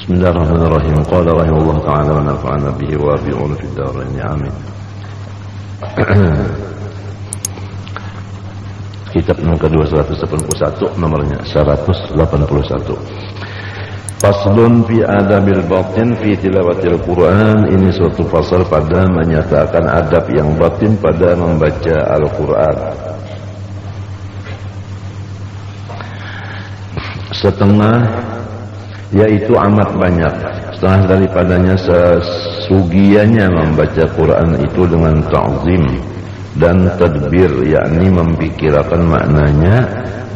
Bismillahirrahmanirrahim. Qala rahimahullah ta'ala wa nafa'ana bihi wa bi'un fid darain. Amin. Kitab yang ke-281 nomornya 181. Faslun fi adabil batin fi tilawatil Quran. Ini suatu fasal pada menyatakan adab yang batin pada membaca Al-Quran. Setengah, yaitu amat banyak, setengah daripadanya sesugianya membaca Quran itu dengan ta'zim dan tadbir, yakni memikirkan maknanya,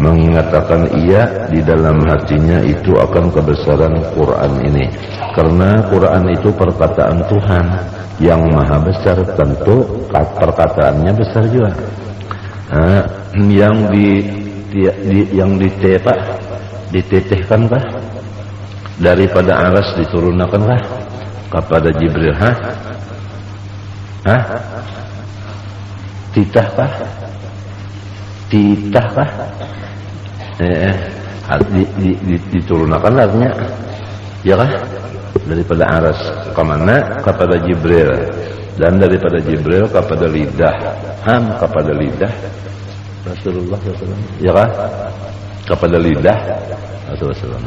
mengingatkan ia di dalam hatinya itu akan kebesaran Quran ini. Karena Quran itu perkataan Tuhan yang maha besar, tentu perkataannya besar juga. Ditetehkankah daripada aras diturunkankah kepada Jibril? Titahkah? Diturunkan artinya, ya kah? Daripada aras kemana? Kepada Jibril, dan daripada Jibril kepada lidah, kepada lidah Rasulullah SAW, ya kah? Kepada lidah Rasulullah.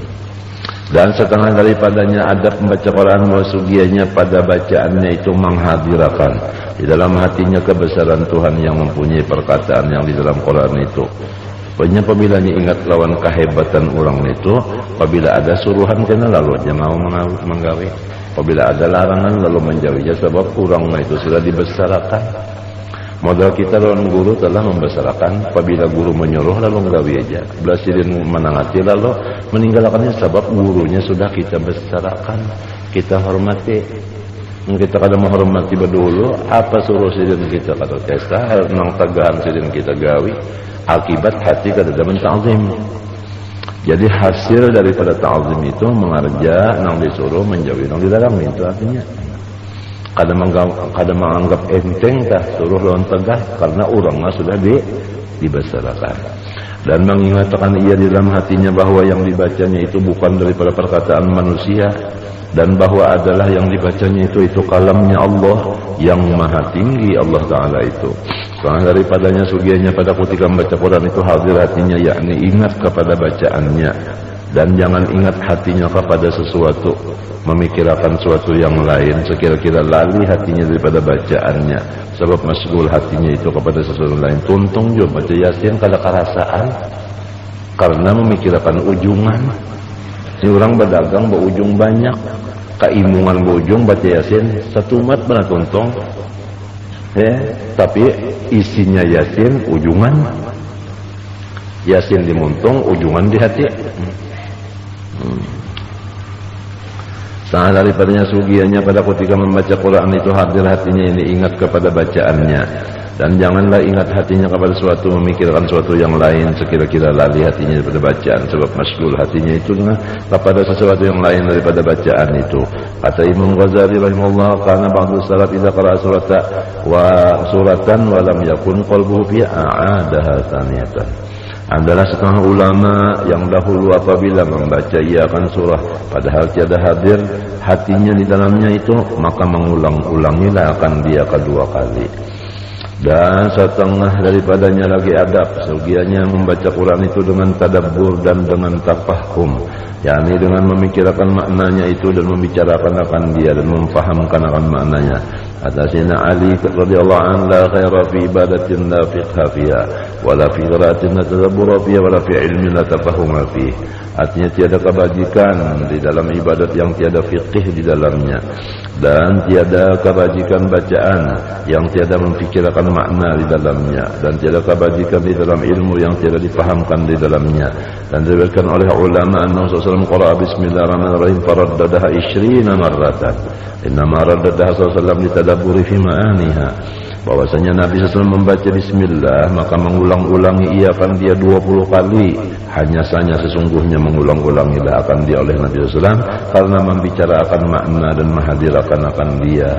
Dan setengah daripadanya adab membaca Quran wasugianya pada bacaannya itu menghadirkan di dalam hatinya kebesaran Tuhan yang mempunyai perkataan yang di dalam Quran itu. Pokoknya apabila ingat lawan kehebatan orang itu, apabila ada suruhan kena lalu dia mau menggawi, apabila ada larangan lalu menjauhinya, sebab orang itu sudah dibesarkan. Modal kita lawan guru telah membesarkan. Apabila guru menyuruh lalu menggawi aja, belasidin menangati lalu meninggalkannya, sebab gurunya sudah kita besarkan, kita hormati. Kita kadang menghormati berdulu, apa suruh sidin kita kata testa, nang tagahan sidin kita gawi, akibat hati kada menta'zim. Jadi hasil daripada ta'zim itu mengarja nang disuruh, menjauhi nang dilarang. Itu artinya kadang menganggap enteng dah suruh lawan tegah, karena orangnya sudah dibesarkan. Dan mengingatkan ia di dalam hatinya bahwa yang dibacanya itu bukan daripada perkataan manusia, dan bahwa adalah yang dibacanya itu kalamnya Allah yang maha tinggi, Allah Ta'ala itu. Karena daripadanya sugianya pada ketika membaca Quran itu hadir hatinya, yakni ingat kepada bacaannya, dan jangan ingat hatinya kepada sesuatu, memikirkan sesuatu yang lain, sekira-kira lali hatinya daripada bacaannya, sebab masgul hatinya itu kepada sesuatu lain. Tuntung juga baca Yasin kada kerasaan karena memikirkan ujungan. Ini orang berdagang berujung banyak, keimungan berujung baca Yasin satu umat benar tuntung, tapi isinya Yasin ujungan, Yasin dimuntung ujungan di hati. Salah daripadanya sugiannya pada ketika membaca Quran itu hadir hatinya ini ingat kepada bacaannya, dan janganlah ingat hatinya kepada suatu, memikirkan suatu yang lain, sekira-kira lali hatinya daripada bacaan, sebab masgul hatinya itu kepada sesuatu yang lain daripada bacaan itu. Kata Imam Ghazali rahimahullah, karena ba'du salaf idza qara'a suratan wa lam yakun qalbuhu fi a'adaha tsaniyatan. Adalah setengah ulama yang dahulu apabila membaca ia akan surah padahal tiada hadir hatinya di dalamnya itu, maka mengulang-ulangilah akan dia kedua kali. Dan setengah daripadanya lagi adab sugianya membaca Quran itu dengan tadabbur dan dengan tafahum, yakni dengan memikirkan maknanya itu dan membicarakan akan dia dan memfahamkan akan maknanya. Kata Sayyidina Ali radhiyallahu anhu, la khaira fi ibadatin la fiqha fiha wala fi qira'atin la tadabbura fiha wala fi ilmin la tafahuma fihi. Artinya tiada kebajikan di dalam ibadat yang tiada fiqih di dalamnya, dan tiada kebajikan bacaan yang tiada memfikirkan makna di dalamnya, dan tiada kebajikan di dalam ilmu yang tiada difahamkan di dalamnya. Dan diriwayatkan oleh ulama annahu sallallahu qara'a bismillahirrahmanirrahim faraddadaha 20 marratan. Innama raddadaha sallallahu litadabburi fi ma'aniha. Bahwasanya Nabi SAW membaca bismillah, maka mengulang-ulangi ia akan dia 20 kali. Hanya saja sesungguhnya mengulang-ulangilah akan dia oleh Nabi SAW karena membicarakan makna dan menghadirkan akan dia.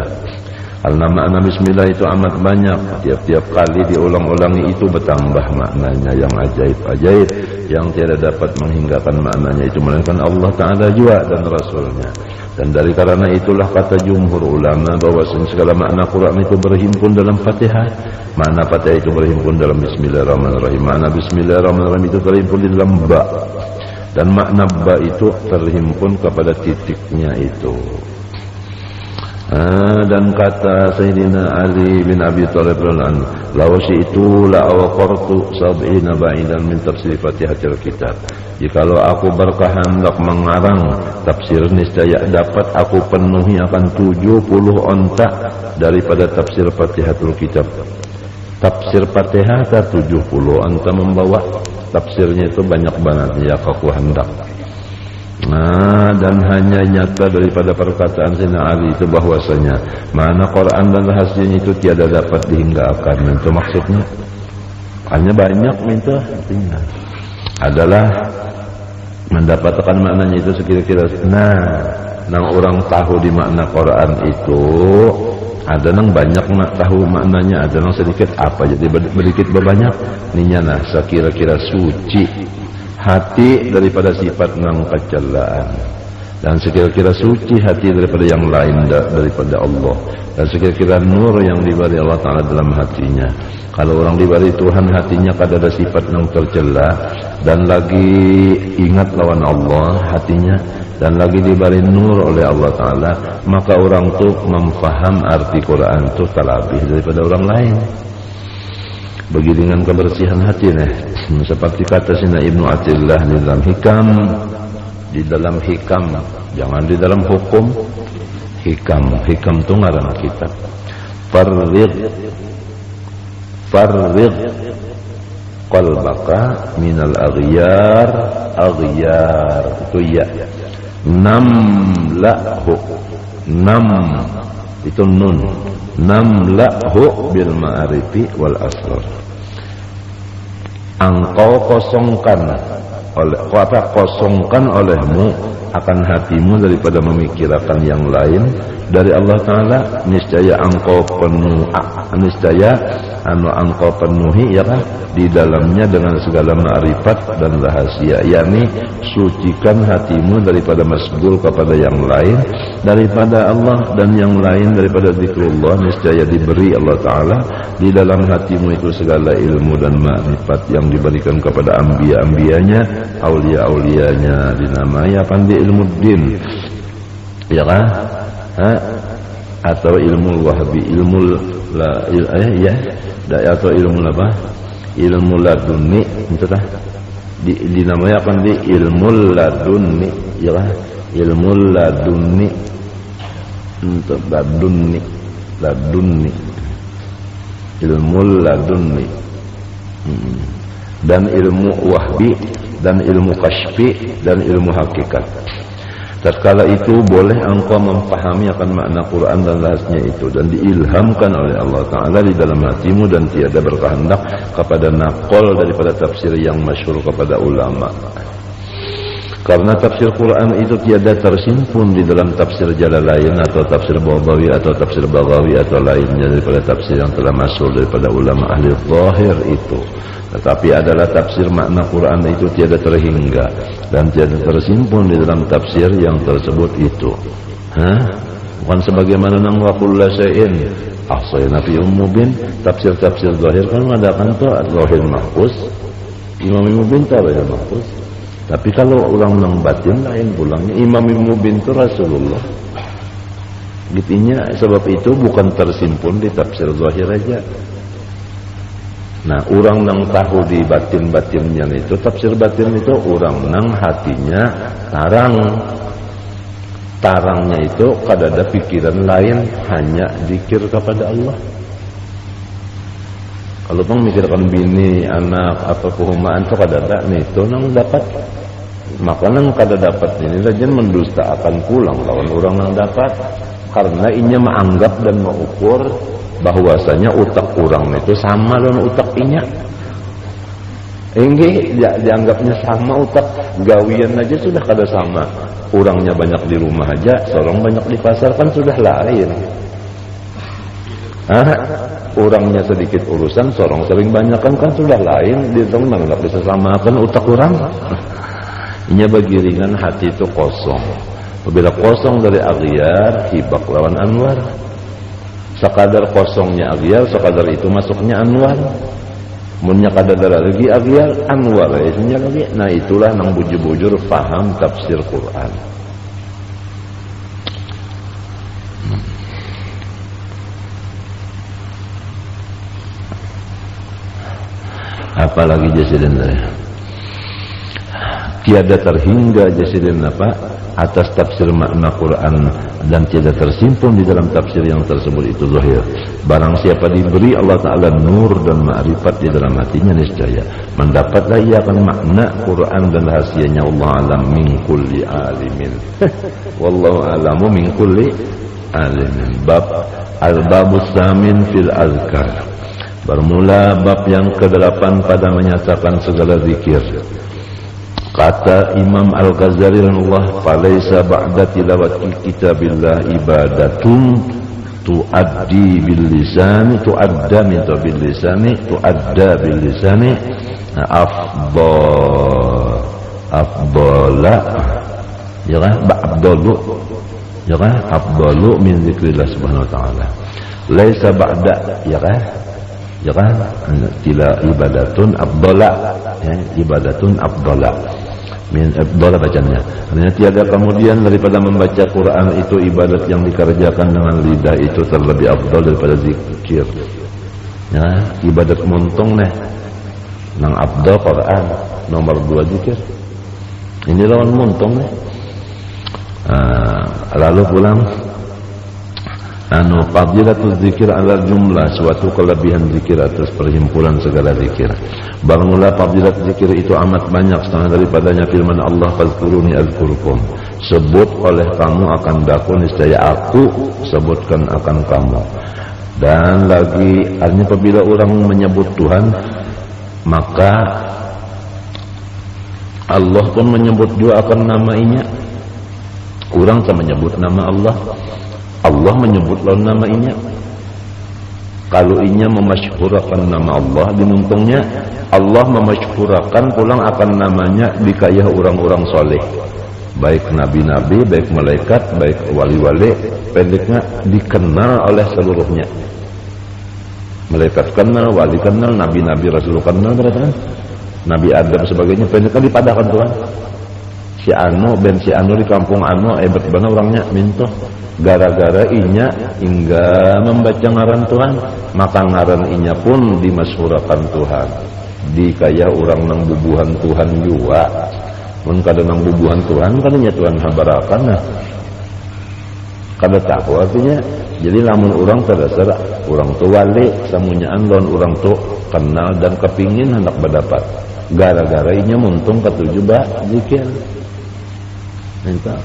Karena makna bismillah itu amat banyak. Tiap-tiap kali diulang-ulangi itu bertambah maknanya yang ajaib-ajaib, yang tiada dapat menghinggakan maknanya itu melainkan Allah Ta'ala juga dan Rasulnya. Dan dari karena itulah kata jumhur ulama bahwasanya segala makna Quran itu berhimpun dalam Fatihah. Makna Fatihah itu berhimpun dalam Bismillahirrahmanirrahim. Makna Bismillahirrahmanirrahim itu terhimpun di dalam ba. Dan makna ba itu terhimpun kepada titiknya itu. Dan kata Sayyidina Ali bin Abi Thalib radhiyallahu anhu, "Law syi'tu la awqartu sab'ina ba'idan min tafsir Fatihatil Kitab." Jikalau aku berkehendak mengarang tafsir, niscaya dapat aku penuhi akan 70 onta daripada tafsir Fatihatul Kitab. Tafsir Fatihah 70 onta membawa tafsirnya itu banyak banget ya aku hendak. Dan hanya nyata daripada perkataan Sayyidina Ali itu bahwasanya mana Quran dan rahasianya itu tiada dapat dihinggakan. Itu maksudnya hanya banyak itu artinya adalah mendapatkan maknanya itu sekira-kira. Nang orang tahu di makna Quran itu ada nang banyak tahu maknanya, ada nang sedikit apa jadi sedikit berbanyak ninya sekira-kira suci hati daripada sifat nang kecelaan, dan sekira-kira suci hati daripada yang lain daripada Allah, dan sekira-kira nur yang diberi Allah Ta'ala dalam hatinya. Kalau orang diberi Tuhan hatinya kada ada sifat nang tercela dan lagi ingat lawan Allah hatinya, dan lagi diberi nur oleh Allah Ta'ala, maka orang tu memfaham arti Quran tu terlebih daripada orang lain. Bagi dengan kebersihan hati seperti kata Sina Ibnu Attillah di dalam hikam, jangan di dalam hukum. Hikam tu ngaran kitab. Farrid qalbaka minal aghyar itu ya. Namlahu itu nun. Namlahu bil ma'arifi wal asrar. Engkau kosongkan olehmu akan hatimu daripada memikirkan yang lain dari Allah Ta'ala, niscaya engkau penuhi ya kan di dalamnya dengan segala ma'rifat dan rahasia, yakni sucikan hatimu daripada masgul kepada yang lain daripada Allah dan yang lain daripada zikrullah. Niscaya diberi Allah Ta'ala di dalam hatimu itu segala ilmu dan ma'rifat yang diberikan kepada anbiya-anbiyanya, aulia-aulianya, dinamai apa di ilmu din ya kan, atau ilmu wahbi, ilmu atau ilmu apa, ilmu laduni itu dah dinamai apa di ilmu laduni ya kan, ilmu laduni untuk laduni ilmu laduni dan ilmu wahbi dan ilmu kasyfi dan ilmu hakikat. Tatkala itu boleh engkau memahami akan makna Quran dan rahasnya itu dan diilhamkan oleh Allah Ta'ala di dalam hatimu, dan tiada berkehendak kepada naqol daripada tafsir yang masyhur kepada ulama. Karena tafsir Quran itu tiada tersimpun di dalam tafsir Jalalain atau tafsir Baghawi atau tafsir Baghawi atau lainnya daripada tafsir yang telah masuk daripada ulama ahli zahir itu. Tetapi adalah tafsir makna Quran itu tiada terhingga dan tiada tersimpun di dalam tafsir yang tersebut itu. Bukan sebagaimana nang wa kullu syai'in ahsayna fi mubin. Tafsir-tafsir zahir kan mengadakan tu zahir mahfuz, Imam Mubin tu zahir mahfuz. Tapi kalau orang nang batin lain pulangnya Imam Mubin tu Rasulullah. Gitunya sebab itu bukan tersimpun di tafsir zahir aja. Nah, orang nang tahu di batin-batinnya itu, tafsir batin itu orang nang hatinya tarangnya itu kada ada pikiran lain, hanya zikir kepada Allah. Kalau bang mikirkan bini, anak atau perumahan itu kada ada, nih itu nang dapat. Maka nang kada dapat ini saja mendusta akan pulang lawan orang nang dapat, karena inya menganggap dan mengukur bahwasanya utak orang itu sama dengan utak inya. Ini dianggapnya sama, utak gawian aja sudah kada sama. Orangnya banyak di rumah aja, seorang banyak di pasar kan sudah lain. Orangnya sedikit urusan, sorong sering banyak kan sudah lain. Dia nggak bisa samakan utak orang. Ini bagiringan hati itu kosong. Bila kosong dari aghyar, hibak lawan anwar. Sekadar kosongnya aghyar, sekadar itu masuknya anwar. Munnya kadar lagi aghyar, anwar isinya lagi. Nah itulah nang bujur-bujur faham tafsir Quran. Apalagi jasidin tiada terhingga jasidin apa atas tafsir makna Quran dan tiada tersimpun di dalam tafsir yang tersebut itu zahir. Barang siapa diberi Allah Ta'ala nur dan ma'rifat di dalam hatinya, niscaya mendapatlah ia akan makna Quran dan rahasianya. Allah alam min kulli alimin wallahu alamu min kulli alimin. Bab al-babus samin fil azkar. Bermula bab yang ke-8 pada menyatakan segala zikir. Kata Imam Al-Ghazali rahimahullah, "Falaisa ba'da tilawati kitabillah ibadatun tuaddi bil lisani tuadda min bil lisani tuadda bil lisani afdala ya kan afdalu min zikrillah subhanahu wa ta'ala. Laisa ba'da ya kan tila ibadatun afdala ya, ibadatun afdala min afdala bacanya. Artinya tiada kemudian daripada membaca Quran itu ibadat yang dikerjakan dengan lidah itu terlebih afdal daripada zikir. Ya, ibadat muntung nih nang afdal Quran, nomor 2 zikir. Ini lawan muntung nih. Lalu pulang fadilatul zikir ala jumlah, suatu kelebihan zikir atas perhimpunan segala zikir. Bermula fadilat zikir itu amat banyak, setengah daripadanya firman Allah, fazkuruni azkurkum, sebut oleh kamu akan daku, niscaya aku sebutkan akan kamu. Dan lagi artinya apabila orang menyebut Tuhan, maka Allah pun menyebut juga akan namanya. Orang tak menyebut nama Allah, Allah menyebut lawan nama inya. Kalau inya memasyhurakan nama Allah, dimuntungnya Allah memasyhurakan pulang akan namanya dikayah orang-orang soleh, baik nabi-nabi, baik malaikat, baik wali-wali. Pendeknya dikenal oleh seluruhnya. Malaikat kenal, wali kenal, nabi-nabi, rasul kenal, berarti kan Nabi Adam sebagainya. Pendeknya dipadahkan Tuhan. Si Anu ben si Anu di kampung Anu hebat banget orangnya minto. Gara-gara inya hingga membaca ngaran Tuhan, maka ngaran inya pun dimasyhurakan Tuhan. Dikaya orang nang bubuhan Tuhan juga. Mun kada nang bubuhan Tuhan kadanya Tuhan habarakan nah. Kada tahu artinya. Jadi lamun orang terdasar orang tu wali samunyaan lawan orang tu kenal dan kepingin hendak berdapat. Gara-gara inya muntung ketujuh zikir. Minta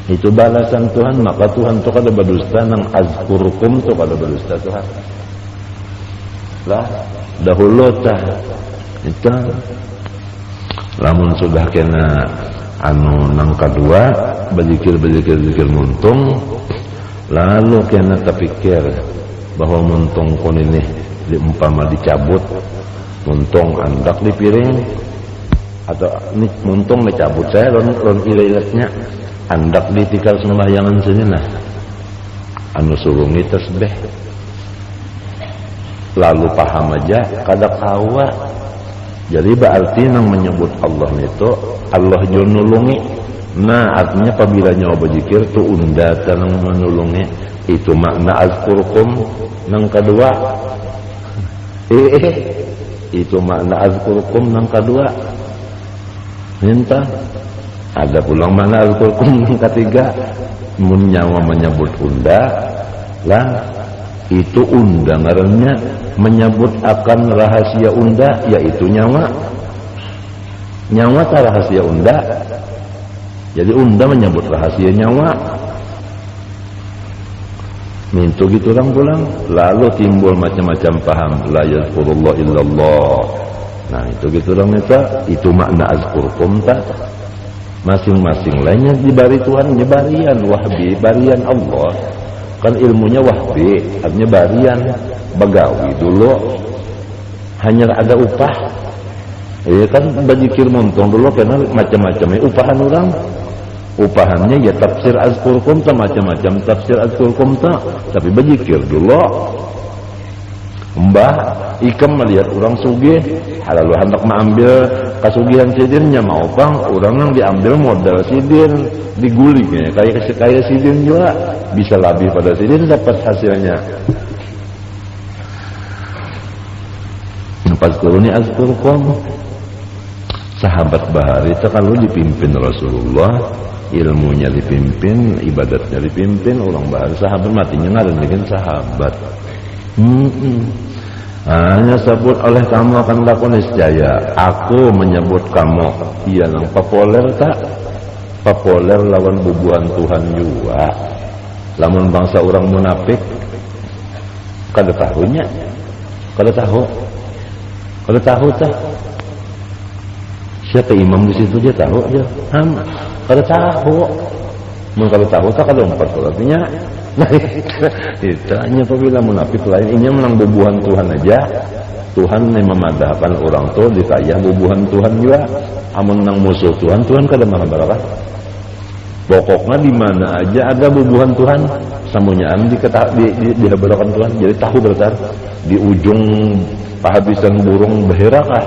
itu balasan Tuhan, maka Tuhan tu kada berdusta nang azkurukum tu kada berdusta Tuhan lah dahulu tah itu lamun sudah kena anu nang kedua berzikir muntung, lalu kena terpikir bahwa muntung pun ini diumpama dicabut, muntung andak di piring atau ini muntung dicabut saya ron ilat-ilatnya andak ditikal sembahyangan sini nah anu surungi tasbih lalu paham aja kada kawa. Jadi berarti nang menyebut Allah itu Allah jo nulungi. Nah artinya apabila nyawa berzikir tu unda nang menulungi, itu makna azkurkum nang kedua. Itu makna azkurkum nang kedua. Minta ada pulang mana al-Qur'an yang ketiga, menyawa menyebut unda lah itu unda ngarannya menyebut akan rahasia unda, yaitu nyawa tak rahasia unda. Jadi unda menyebut rahasia nyawa. Mintu gitu orang pulang, lalu timbul macam-macam paham la yazkurullah illallah. Nah itu gitu orang itu makna azkurkum tak. Masing-masing lainnya dibari Tuhan, barian wahbi, barian Allah. Kan ilmunya wahbi, artinya barian, bagawi dulu hanya ada upah. Ya kan bajikir montong dulu karena macam-macamnya upahan orang. Upahannya ya tafsir azkurkum ta macam-macam tafsir azkurkum ta, tapi bajikir dulu. Mbah ikam melihat orang sugih, lalu hendak mengambil kasugihan sidinnya mau bang, orang yang diambil modal sidin digulingnya kayak sidin juga bisa lebih pada sidin dapat hasilnya. Pas turun ini azkurkum, sahabat bahari itu kalau dipimpin Rasulullah, ilmunya dipimpin, ibadatnya dipimpin, orang bahari sahabat matinya nggak dengan sahabat. Hanya sebut oleh kamu akan lakukan niscaya. Aku menyebut kamu. Iya nang populer tak? Populer lawan bubuhan Tuhan juga. Lamun bangsa orang munafik, kada tahunya, kada tahu tak? Siapa imam di situ dia tahu aja. Kada tahu. Mun kada tahu tak kada umpat artinya. Nah, itu hanya apabila munafik lain ini menang bubuhan Tuhan aja. Tuhan yang memadahkan orang tu ditayah bubuhan Tuhan juga. Amun nang musuh Tuhan kada maha baraka. Pokoknya di mana aja ada bubuhan Tuhan, samunyaan dihabarakan Tuhan. Jadi tahu bertar di ujung pahabisan burung beherakah.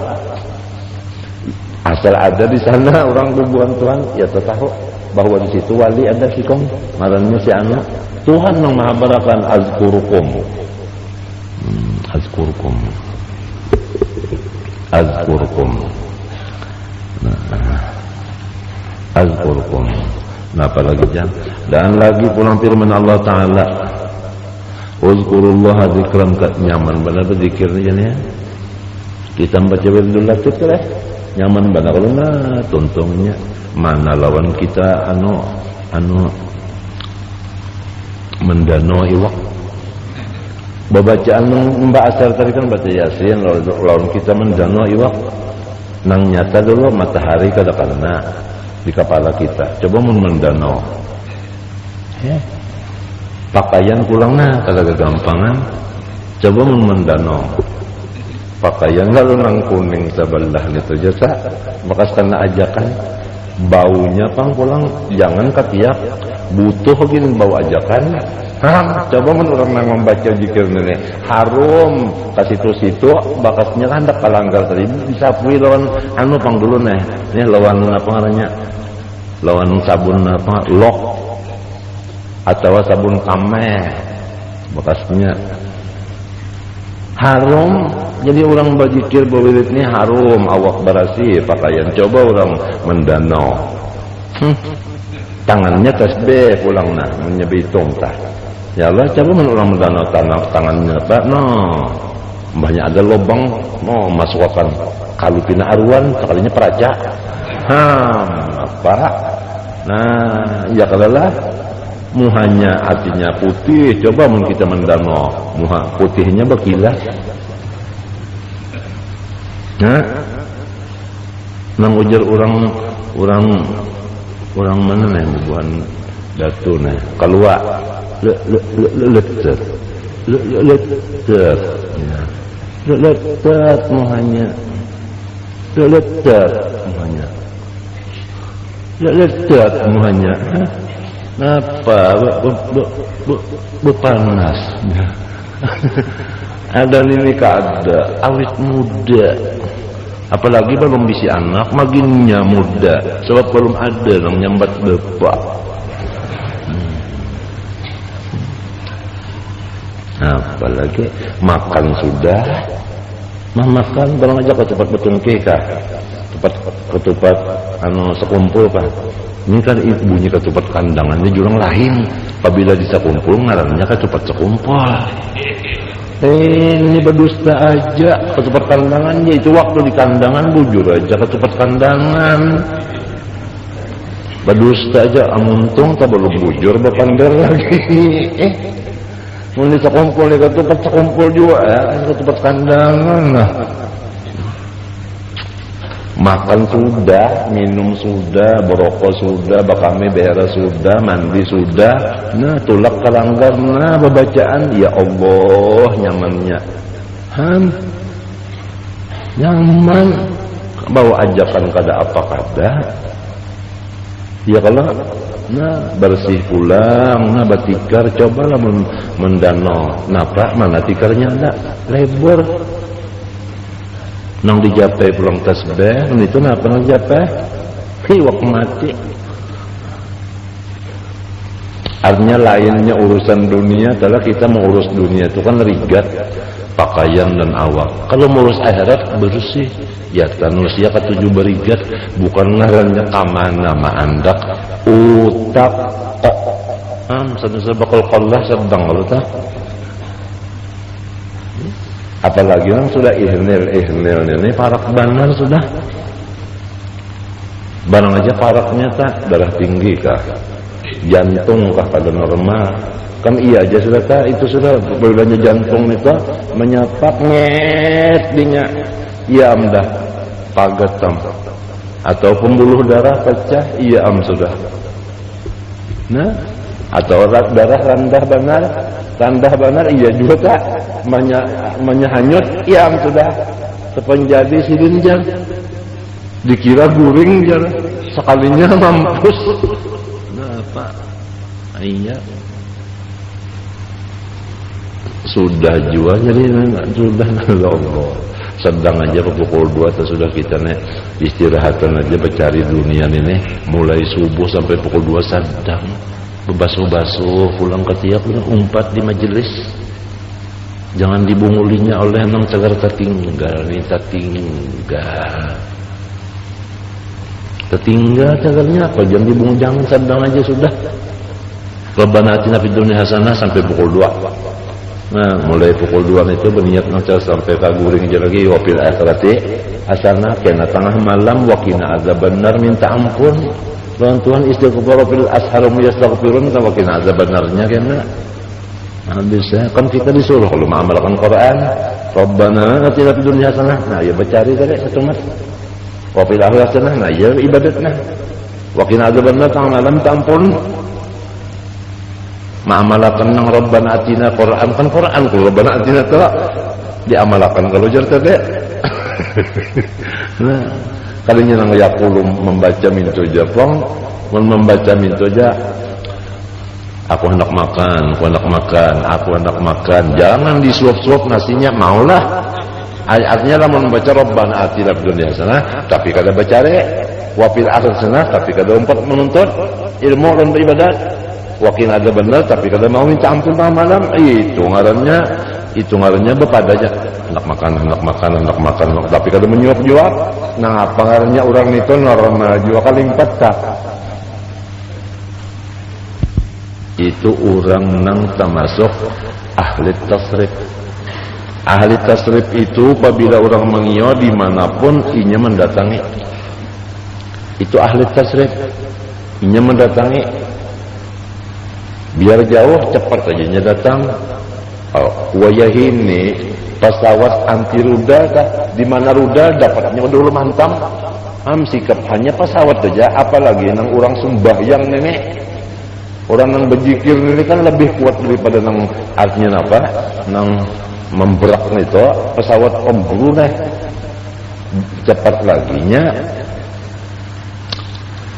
Asal ada di sana orang bubuhan Tuhan, ya tahu bahwa di situ wali ada sikong, marahnya si anak. Tuhan yang menghabarkan azkurukum. Azkurukum. Nah, apalagi jam. Dan lagi pulang firman Allah Ta'ala. Uzkurullah dzikran nyaman benar berzikirnya nih ya. Kita baca wirdul latif lah. Nyaman benar kalau nggak tuntungnya. Mana lawan kita anu mendanoi iwak. Babacaan Mbak Asar tadi kan baca Yasin lawan kita mendanoi iwak. Nang nyata dulu matahari kada kena di kepala kita. Coba mendanau. Pakaian pulangnya kada kegampangan. Coba mendanau. Pakaian lalu nang kuning sebelah gitu jasa. Bekas kena ajakan. Baunya pang pulang jangan ketiak butuh gini bau ajakan. Coba orang nang membaca zikir ini harum kasih situ bakasnya kan tak palanggar tadi bisa pui lawan anu pang dulu nih lawan apa namanya lawan sabun apa lok atau sabun kameh bakasnya harum. Jadi orang berzikir berwirid ini harum, awak berasi pakaian. Coba orang mendanau. Tangannya tasbih pulang nah, menyebitung tah. Ya Allah, coba orang mendanau tangannya apa? No. Banyak ada lubang, mau masukkan kalupina aruan, sekalinya peraja. Apa? Nah, ya kadalah muhanya artinya putih. Coba mun kita mendanau, muha putihnya berkilat. Nang ujar orang mana nih bubuhan datu nih keluar letet muhanya letet muhanya apa bepanas ada ini kada awet muda. Apalagi belum bisi anak maginnya muda sebab belum ada yang nyambat bapak. Apalagi makan sudah makan barang aja ketupat betung kekah ketupat anu sekumpul pak. Ini kan bunyi ketupat kandangannya jurang lain. Apabila bisa kumpul ngarannya ketupat sekumpul. Ini berdusta aja ketupat kandangannya itu waktu di kandangan bujur aja ketupat kandangan berdusta aja amuntung tak belum bujur berpandar lagi mulai sekumpul ya ketupat sekumpul juga ya ketupat kandangan lah Makan sudah, minum sudah, berokok sudah, bakame beres sudah, mandi sudah. Nah, tulak kalanggar, nah babacaan, ya Allah nyamannya. Nyaman. Bawa ajakan kada apa kada. Ya kalau nah bersih pulang, nah batikar cobalah mendanau. Napa mana tikarnya ada lebur. Nang dijapai pulang tasbih, itu napa nang dijapai? Hiwak mati. Artinya lainnya urusan dunia adalah kita mengurus dunia itu kan rigat, pakaian dan awak. Kalau mengurus akhirat bersih, ya manusia ketujuh berigat, bukan ngarannya kamana maandak utak. Sedang bakal kallah sedang kalau tak. Apalagi orang sudah ihnil ini parak benar sudah. Barang aja paraknya tak darah tinggi kah, jantung kah pada normal. Kan iya aja sudah tak, itu sudah berbelanja jantung itu menyapak nget dinya. Iya amdah pagetam atau pembuluh darah pecah, iya sudah. Nah, atau darah rendah benar iya juga tak menyahanyut iya sudah sepenjadi silinjar dikira guring jar sekalinya mampus. Nah pak iya sudah jua jadi sudah Allah sedang aja pukul 2 atau sudah kita nih istirahatan aja mencari dunia ini mulai subuh sampai pukul 2 sedang bebasuh-basuh pulang ketiak umpat di majelis. Jangan dibungulinya oleh nang cagar tertinggal cagarnya apa jangan dibungul, jangan sedang aja sudah. Rabbana atina fid dunya hasanah sampai pukul 2. Nah mulai pukul 2 itu berniat ngaca sampai kaguring aja lagi wa fil akhirati hasanah kena tengah malam wa qina azabannar minta ampun. Tuhan istighfar fil asharum yastaghfirun wa qina azabanarnya kena. Nah, bisa kan kita disuruh kalau mengamalkan Quran, Rabbana atina fid dunya hasanah. Nah, ya bacari tadi satu mat. Wa fil akhirati hasanah, nah ya ibadatna. Wa qina azabannar tang malam tampun. Ma'amalakan nang Rabbana atina Quran kan Quran kalau Rabbana atina tu diamalkan kalau jar tadi. Nah, kalinya nang yaqulu membaca mintu japong, membaca mintu aja. Aku hendak makan. Jangan disuap-suap nasinya, maulah. Artinya lah membaca Rabbana atina fid dunya hasanah, tapi kada baca wa fil akhirati hasanah, tapi kada umpat menuntut ilmu dan beribadat. Wakin ada benar tapi kada mau minta ampun tengah malam. Itu ngarannya bepada aja hendak makan tapi kada menyuap-nyuap. Nah apa ngarannya orang itu normal juga kali 4 tak. Itu orang nang termasuk ahli tasrif. Ahli tasrif itu apabila orang mengiyo dimanapun inya mendatangi. Itu ahli tasrif, inya mendatangi. Biar jauh cepat saja datang. Wayahini pesawat anti rudal di mana rudal dapatnya dulu mantam. Sikap hanya pesawat saja, apalagi nang orang sembahyang nenek. Orang nang berzikir ini kan lebih kuat daripada nang artinya apa? Nang memberak itu pesawat pemburu nih. Cepat laginya.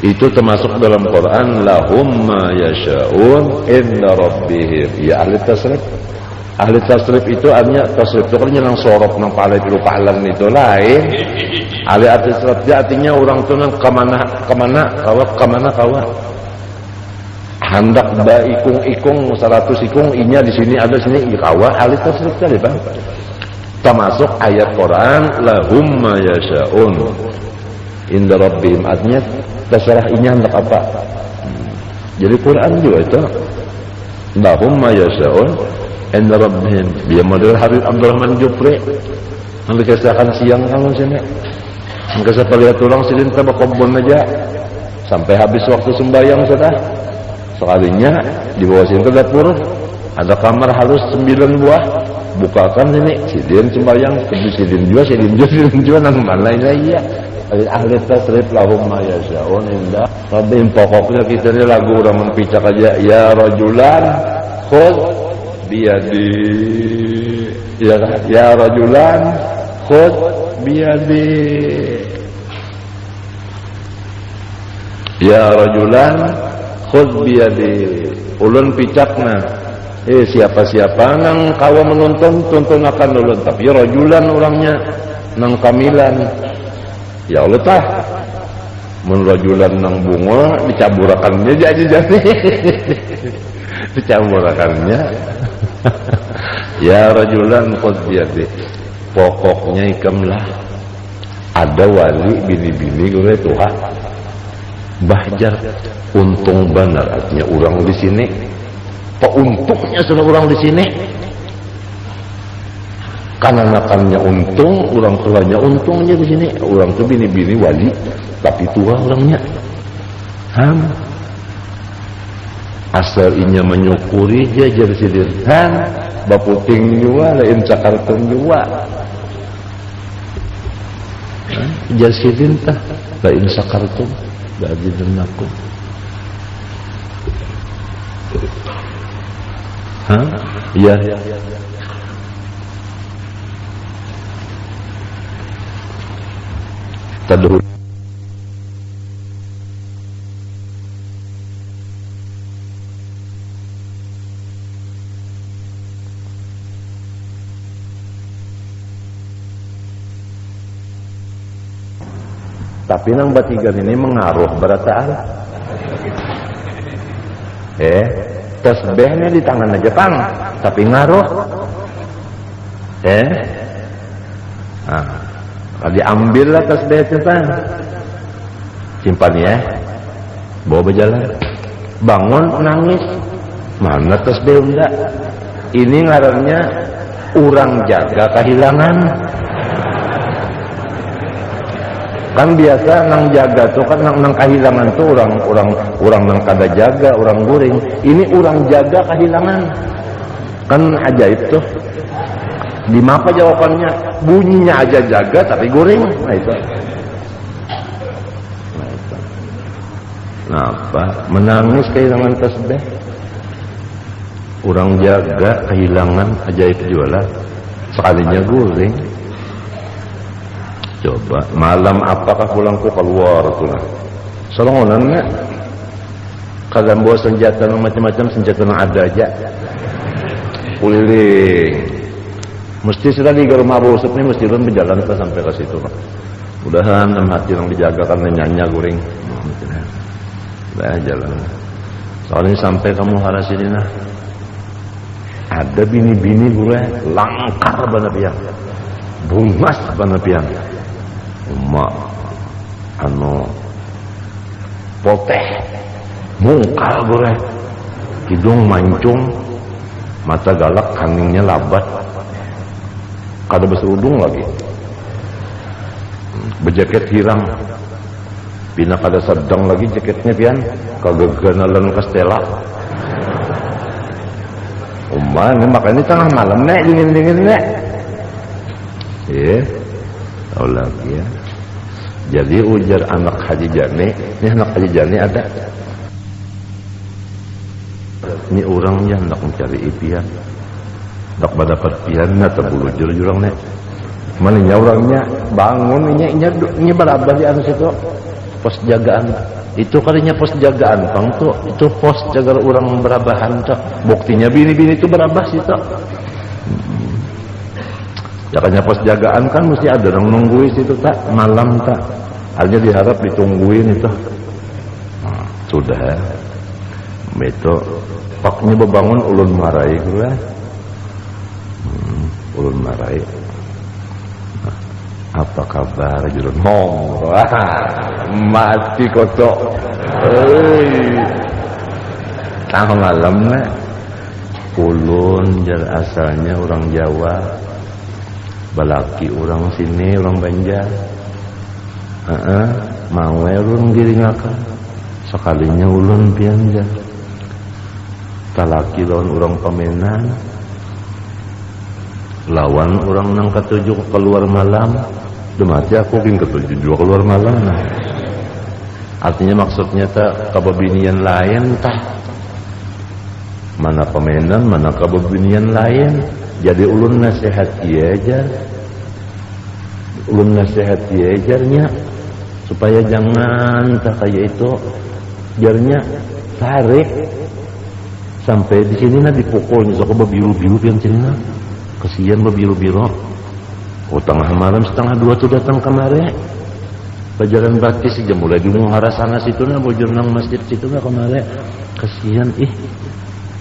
Itu termasuk dalam Quran lahum ma yasha'un inda rabbihim. Ya ahli tasrif. Ahli tasrif itu artinya tasrif itu kan yang sorok nang palai pilu pahalan itu lain. Ahli tasrif dia artinya orang tu nang kemana kawa. Hendak ba ikung 100 ikung inya di sini ada sini kawa ahli tasrif tadi bang. Termasuk ayat Quran lahum ma yasha'un inda rabbihim artinya terserah inya hendak apa. Jadi Quran juga itu lahum ma yasha'un inda rabbihim. Dia model Habib Abdurrahman Jufri yang dikisahkan siang kalau sini mengkisah lihat tulang silin tabakobon aja sampai habis waktu sembahyang sudah sekalinya dibawa sini ke dapur ada kamar halus 9 buah bukakan ini sidin sembahyang sidin juga nang mana ini ya ahli tasrif lahum ma yasyaun indah rabbihim. Pokoknya kita ini lagu orang mempicak aja. Ya rajulan khudh biyadi, ya rajulan khudh biyadi, ya rajulan khudh biyadi. Ulun picakna siapa-siapa nang kawa menonton tonton akan ulun, tapi rajulan orangnya nang kamilan. Ya Allah tah mun rajulan nang bunga dicaburakannya jadi dicaburakannya. Ya rajulan khudh biyadi. Pokoknya ikamlah ada wali bini-bini gue Tuhan bahjar untung benar, artinya orang di sini pauntungnya sudah orang di sini kananakannya untung, orang tuanya untungnya di sini. Orang tuh bini-bini wali tapi tua orangnya asal inya menyukuri jajar sidirhan baputing jua lain cakartun jua jasidin tah lain sakartun ba'didun aku. Iya. Tadhur. Tapi nang batigan ini mengaruh berataan. Tasbihnya di tangan aja pang, tapi ngaruh. Diambil lah tasbih itu pang, simpan ya, bawa berjalan, bangun nangis, mana tasbih enggak? Ini ngarannya urang jaga kehilangan. Kan biasa nang jaga tuh kan nang kehilangan tuh orang nang kada jaga, orang guring. Ini orang jaga kehilangan. Kan ajaib tuh. Di mapa jawabannya? Bunyinya aja jaga tapi guring. Nah itu. Nah apa? Menangis kehilangan tasbih. Orang jaga kehilangan ajaib jualan. Sekalinya guring. Coba malam apakah pulangku keluar tuh lah solongannya kalian bawa senjata macam-macam, senjata yang ada aja keliling mesti sudah di rumah rusuk nih mesti belum berjalan kita sampai ke situ lah. Mudahan dalam hati yang dijaga karena nyanyi guring udah jalan soalnya sampai kamu haras ini nah ada bini-bini gue langkar banget ya bungas banget ya emak poteh mungkal gue hidung mancung mata galak kaningnya labat kada berserudung lagi berjaket hiram bina kada sedang lagi jaketnya pian kageganalan kastela makanya tengah malam nek dingin-dingin nek tahu lagi ya. Jadi ujar anak Haji Jani, ini anak Haji Jani ada. Ini orangnya hendak mencari impian, hendak mendapat pian, nak terbulujur jurang nek. Maninya orangnya bangun, ini berapa di atas itu pos jagaan. Itu kalinya pos jagaan, bang tuh itu pos jaga orang berabahan tuh. Buktinya bini-bini itu berabah sih tuh. Jakanya pos jagaan kan mesti ada orang nungguin situ tak malam tak hanya diharap ditungguin itu sudah itu paknya bebangun ulun marai gue ulun marai apa kabar jurun mati kocok tahu malamnya ulun jar asalnya orang Jawa balaki orang sini orang Banjar mau ulun giring akan sekalinya ulun pianja talaki lawan orang Pemenan lawan orang nang ketujuh keluar malam Demati aku king ketujuh dua keluar malam. Artinya maksudnya tak kababinian lain tah. Mana pemenan, mana kababinian lain. Jadi ulun nasihat dia aja. Ulun nasihat dia ajarnya supaya jangan tak kayak itu. Jarnya tarik sampai di sini nah dipukulnya sok babiru-biru yang sini nah. Kasihan babiru-biru. Oh tengah malam setengah 2 tuh datang kemari. Pelajaran bakti sih jam mulai di muhara sana situ nah bojor nang masjid situ nah kemari. Kasihan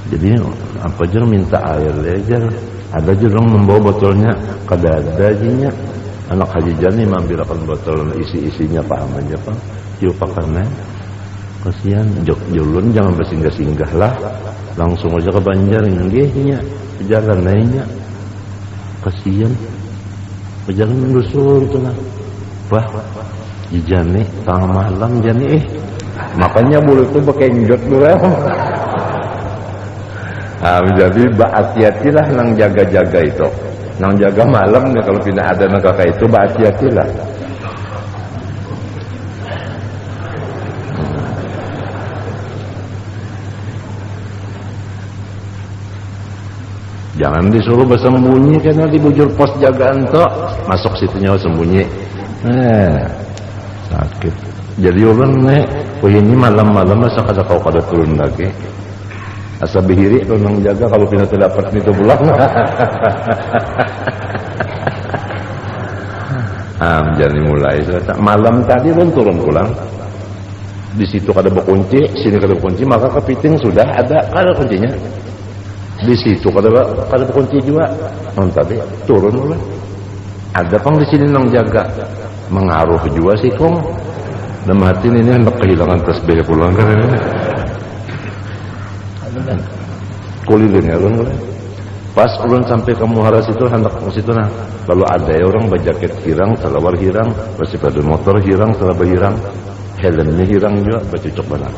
Jadi apa aja minta air aja. Ada aja orang membawa botolnya kada ada aja. Anak haji jani ambilkan botol isi-isinya paham aja Pak. Ciupakan kasihan julun jangan bersinggah-singgah lah. Langsung aja ke Banjar nggihnya. Jalan lainnya. Kasihan. Berjalan mendusur itu lah. Wah, jani tengah malam jani makanya bulu itu pakai njot dulu. Jadi hati-hatilah nang jaga-jaga itu. Nang jaga malam nih kalau tidak ada nang kakak itu hati-hatilah. Jangan disuruh bersembunyi karena di bujur pos jagaan toh masuk situnya sembunyi. Sakit. Jadi orang ini malam-malam masa kada kau kada turun lagi. Asa bihiri orang jaga kalau kita tidak dapat itu pulang. Jadi mulai malam tadi pun turun pulang. Di situ kada berkunci, sini kada berkunci, maka kepiting sudah ada kada kuncinya. Di situ kada berkunci juga. Tadi turun mulai. Ada pang di sini nang jaga. Mengaruh juga sih kong. Dan hati ini hendak kehilangan tasbih pulang kan. Kulilin ya ulun. Pas ulun sampai ke muhara situ hendak ke situ nah. Lalu ada orang berjaket hirang, salawar hirang, bersepeda motor hirang, salawar hirang, helmnya hirang juga, bercucuk benar.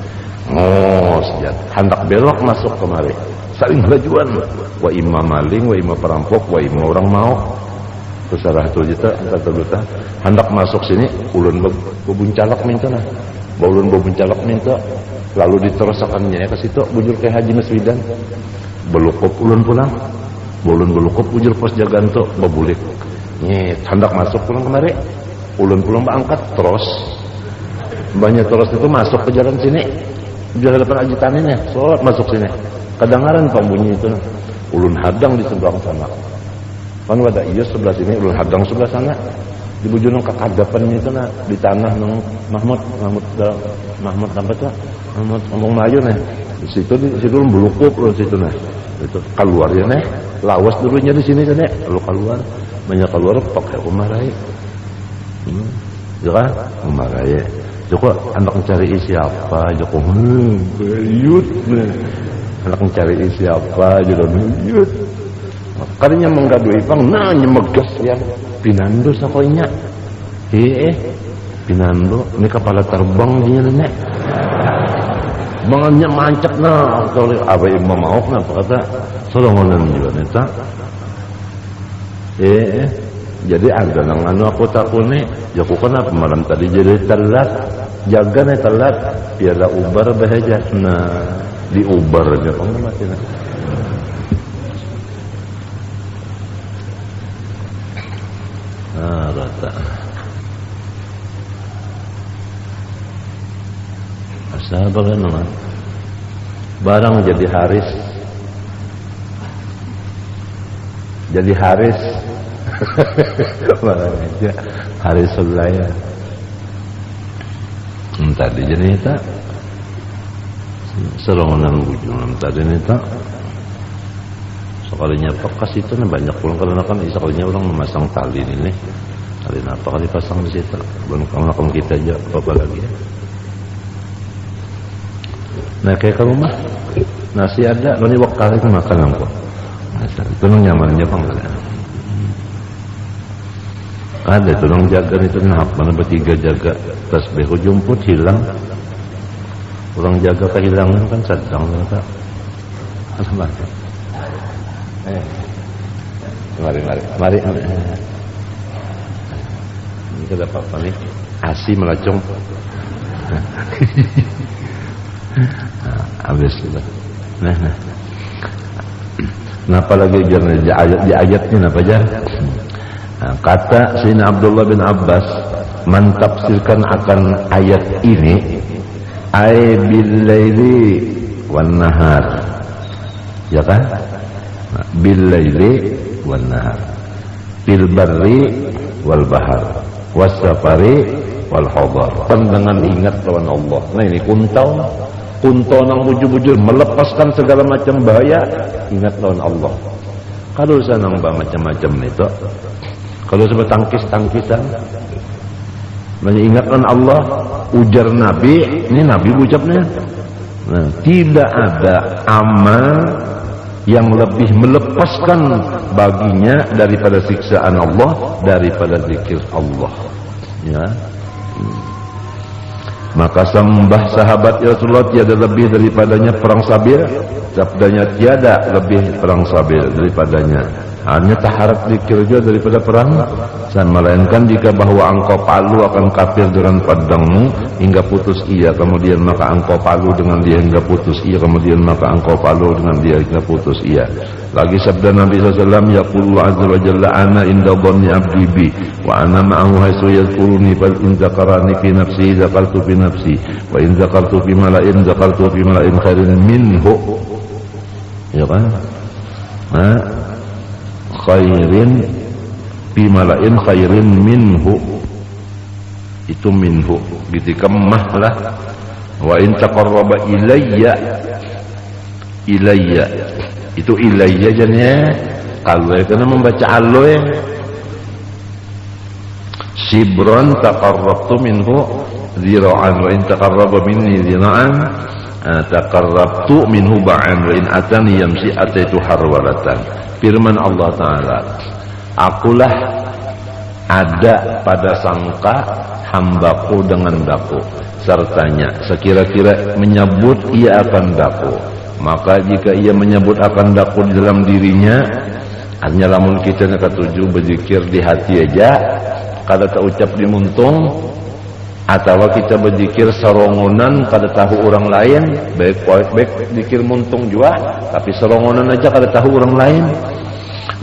Sejat. Hendak belok masuk kemari. Saling lajuan. Wa imam maling, wa imam perampok, wa imam orang mau. Terserah tu juta, kata duta. Hendak masuk sini, ulun bebuncalak minta nah. Ulun bebuncalak minta. Lalu diterusakannya ke situ, bujur ke Haji Maswidan. Belukup ulun pulang. Ulun belukup bujur pos jagaan tu, bebulik. Hendak masuk pulang kemari. Ulun pulang berangkat terus. Banyak terus itu masuk ke jalan sini. Jalan depan Haji Tanin ya, sholat masuk sini. Kedengaran pembunyi itu nah. Ulun hadang di sebelah sana. Kan ada iya sebelah sini, ulun hadang sebelah sana. Di bujur nang kekadapan itu nah di tanah nang Mahmud apa tuh? Mahmud ngomong Melayu nih. Di situ ulun belukup ulun situ nah. Itu keluar ya nih. Lawas dulunya di sini kan ya. Lalu keluar, banyak keluar pakai umarai. Ya kan? Umarai. Joko anak mencari siapa? Joko beyut. Anak mencari siapa? Joko beyut. Karinya menggadui pang nah nyemegas yang pinando sakonya. Pinando ini kepala terbang dia nek. Mangannya mancap nah kalau apa imam mau kenapa kata solongan juga neta. Jadi ada nang anu aku takune jaku kenapa malam tadi jadi telat jaga nih telat biarlah ubar bahagia nah di ubar aja kamu mati nah. Rata asa bagaimana barang jadi haris barang aja haris sebelahnya tadi jadi tak serongan bujung tadi ini tak sekalinya pekas itu nah banyak pulang karena kan sekalinya orang memasang tali ini tali apa kali pasang di situ belum kamu kita aja apa lagi ya. Nah kayak ke rumah nasi ada ini waktu itu makan aku itu nang nyamannya bang ada itu nang jaga itu nah mana bertiga jaga tasbih jumput hilang orang jaga kehilangan kan sedang tak alhamdulillah. Mari. Kita apa nih? Asi melacong. Habis sudah. Nah. Kenapa lagi di ayatnya apa aja? Nah, kata Sayyidina Abdullah bin Abbas mentafsirkan akan ayat ini ay bil laili wan nahar. Ya kan? Bil laili wan nahar. Bil barri wal bahar. Was safari wal hadar. Dengan ingat lawan Allah. Nah ini kunto nang bujur-bujur melepaskan segala macam bahaya, ingat lawan Allah. Kalau saya nang macam-macam itu, kalau sebab tangkis-tangkisan, ingat lawan Allah, ujar Nabi, ini Nabi ucapnya. Nah, tidak ada amal yang lebih melepaskan baginya daripada siksaan Allah, daripada zikir Allah. Ya. Maka sembah sahabat Rasulullah tiada lebih daripadanya perang sabir, sabdanya tiada lebih perang sabir daripadanya. Hanya taharat zikir juga daripada perang, dan melainkan jika bahwa engkau palu akan kafir dengan pedangmu hingga putus ia, kemudian maka engkau palu dengan dia hingga putus ia, kemudian maka engkau palu dengan dia hingga putus ia. Lagi sabda Nabi SAW, yaqulu azza wa jalla ana inda dhanni abdi bi wa ana ma'ahu haitsu yadhkuruni fa in zakarani fi nafsi zakartu fi nafsi wa in zakartu fi mala'in zakartu fi mala'in khairin minhu. Ya kan? Nah, khairin fi mala'in khairin minhu, itu minhu ditikemah lah. Wa in taqarraba ilayya itu ilayya jadinya kalau karena membaca aloe sibron taqarrabtu minhu zira'an wa in taqarraba minni zira'an taqarrabtu minhu ba'an wa in atani yamsi ataitu harwalatan. Firman Allah Ta'ala, akulah ada pada sangka hambaku dengan daku, sertanya sekira-kira menyebut ia akan daku, maka jika ia menyebut akan daku di dalam dirinya, hanya lamun kita ketujuh berzikir di hati aja, kada tak ucap di muntung, atau kita berzikir serongonan kada tahu orang lain, baik zikir muntung juga, tapi serongonan aja kada tahu orang lain,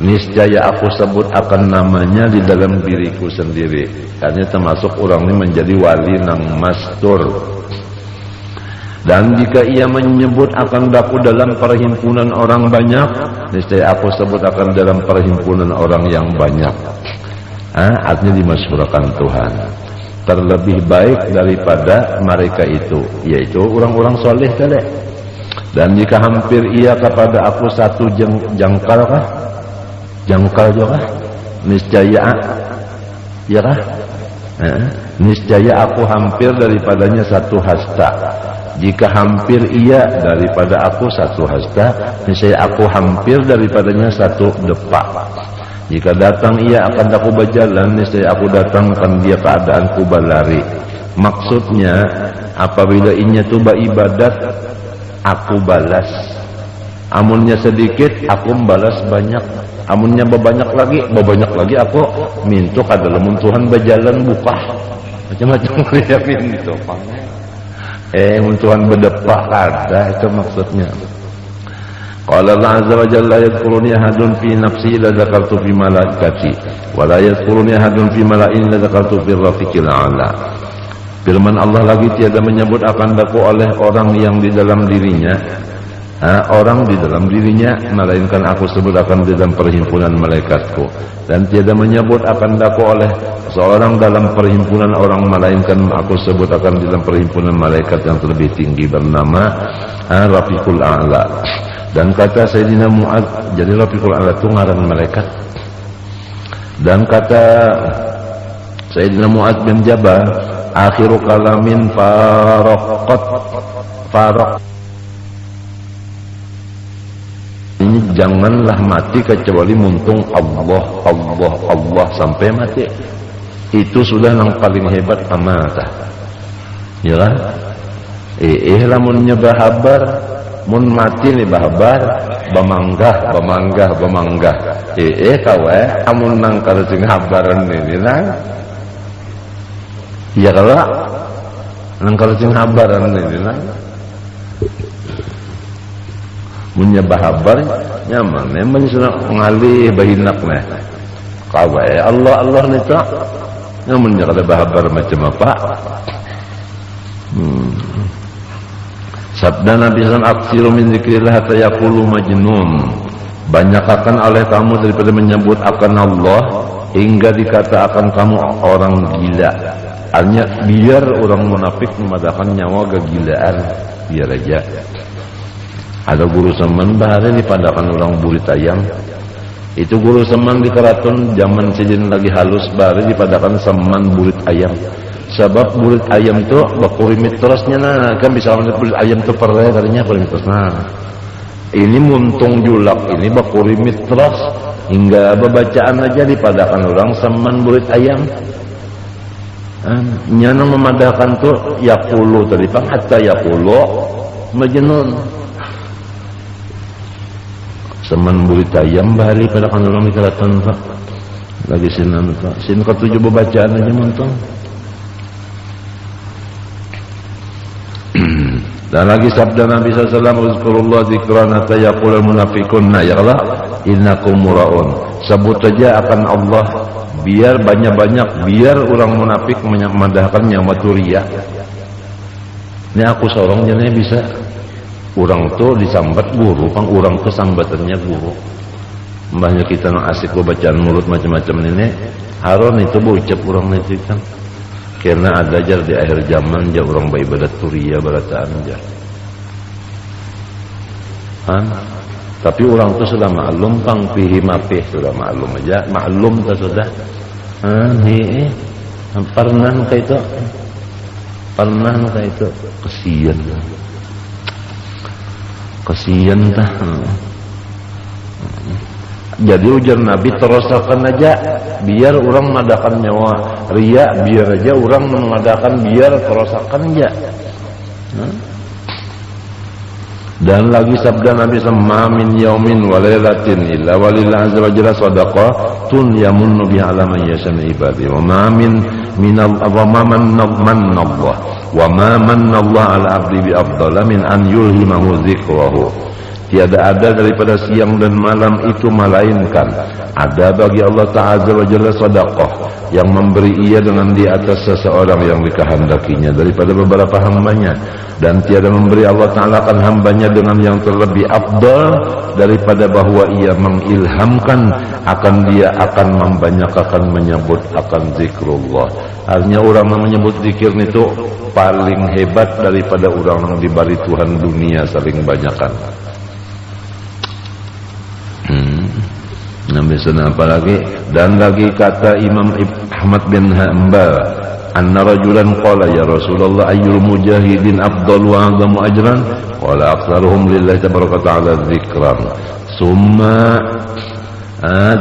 niscaya aku sebut akan namanya di dalam diriku sendiri. Karena termasuk orang ini menjadi wali nang mastur. Dan jika ia menyebut akan daku dalam perhimpunan orang banyak, niscaya aku sebut akan dalam perhimpunan orang yang banyak. Artinya dimasyhurkan Tuhan. Terlebih baik daripada mereka itu, yaitu orang-orang soleh tadi. Dan jika hampir ia kepada aku satu jangkal kah? Jangkal juga, niscaya, ya kah? Niscaya aku hampir daripadanya satu hasta. Jika hampir ia daripada aku satu hasta, niscaya aku hampir daripadanya satu depak. Jika datang ia akan aku berjalan, niscaya aku datangkan dia keadaanku berlari. Maksudnya apabila inya tu beribadat, aku balas. Amunnya sedikit, aku membalas banyak. Amunnya bebanyak lagi aku minta kada lamun Tuhan berjalan buka. Macam-macam dia minta. Mun Tuhan berdepak kada, itu maksudnya. Qala Allah azza wa jalla yadhkuruni ahadun fi nafsi la zakartu fi malaikati wa la yadhkuruni ahadun fi mala'in la zakartu fi rafiqil a'la. Firman Allah lagi, tiada menyebut akan daku oleh orang yang di dalam dirinya, orang di dalam dirinya, melainkan aku sebut akan di dalam perhimpunan malaikatku. Dan tiada menyebut akan daku oleh seorang dalam perhimpunan orang, melainkan aku sebut akan di dalam perhimpunan malaikat yang terlebih tinggi bernama Rafiqul A'la. Dan kata Sayyidina Mu'adz, jadi Rafiqul A'la itu ngaran malaikat. Dan kata Sayyidina Mu'adz bin Jabal, akhiru kalamin faraq. Ini janganlah mati kecuali muntung Allah sampai mati. Itu sudah yang paling hebat amatah. Ya kan? Lamunnya bahabar, mun mati ni bahabar, bamanggah. Kawe, amun nang kada sing habaran ni nang. Ya kalau nangkal cing habaran ini lah. Munya bahabar nyaman, emang sudah ngalih bahinak nih. Kawe Allah nita, nyaman kada bahabar macam apa? Sabda Nabi SAW, aksiru min zikrillah hatta yaqulu majnun. Banyakkan oleh kamu daripada menyebut akan Allah hingga dikata akan kamu orang gila. Artinya biar orang munafik memadahkan nyawa kegilaan, biar aja. Ada guru semen bahari dipadakan orang burit ayam. Itu guru semen di keraton zaman sejen lagi halus bahari dipadakan semen burit ayam. Sebab burit ayam itu bakuri mitrosnya nah kan bisa burit ayam itu perle katanya bakuri mitros. Nah ini muntung julak ini bakuri mitros hingga bacaan aja dipadakan orang semen burit ayam. Nyana memadahkan tuh yaqulu tadi pang hatta yaqulu majnun. Semen burit ayam bahari pada kan orang di keraton Pak. Lagi sinan Pak. Sin ketujuh bacaan aja montong. Dan lagi sabda Nabi SAW, uzkurullah zikran hatta yaqulul munafiqun ya Allah innakum muraun. Sebut saja akan Allah biar banyak-banyak biar orang munafik memadahkan nyawa turia. Ini aku sorong jadinya bisa. Orang tuh disambat guru, pang orang tuh sambatannya guru. Mbahnya kita nang asik bacaan mulut macam-macam ini, haron itu bocap orang itu kan. Karena ada jar di akhir zaman jar orang beribadat turia barataan jar. Tapi orang tuh sudah maklum pang pihi mapih sudah maklum aja, maklum tuh sudah. Pernah kayak itu, kesian dah. Jadi ujar Nabi terusakan aja biar orang mengadakan nyawa ria, biar aja orang mengadakan biar terusakan aja. Dan lagi sabda Nabi sama min yaumin wa lailatin illa walillahi azza wa jalla shadaqatun yamunnu biha ala man yasha min ibadi wa ma min wa ma manna Allah wa ma manna Allah ala abdi bi afdala min an yulhimahu dzikrahu. Tiada ada daripada siang dan malam itu melainkan ada bagi Allah Ta'ala wa Jalla sedekah yang memberi ia dengan di atas seseorang yang dikehendakinya daripada beberapa hambanya, dan tiada memberi Allah Ta'ala akan hambanya dengan yang terlebih afdal daripada bahwa ia mengilhamkan akan dia akan membanyakkan menyebut akan zikrullah. Artinya orang yang menyebut zikir itu paling hebat daripada orang yang diberi Tuhan dunia saling banyakkan. Nabi sana apa lagi? Dan lagi kata Imam Ahmad bin Hanbal, anna rajulan qala ya Rasulullah ayyul mujahidin afdal wa a'zamu ajran? Qala aktsaruhum lillahi tabaraka ta'ala dzikran. Summa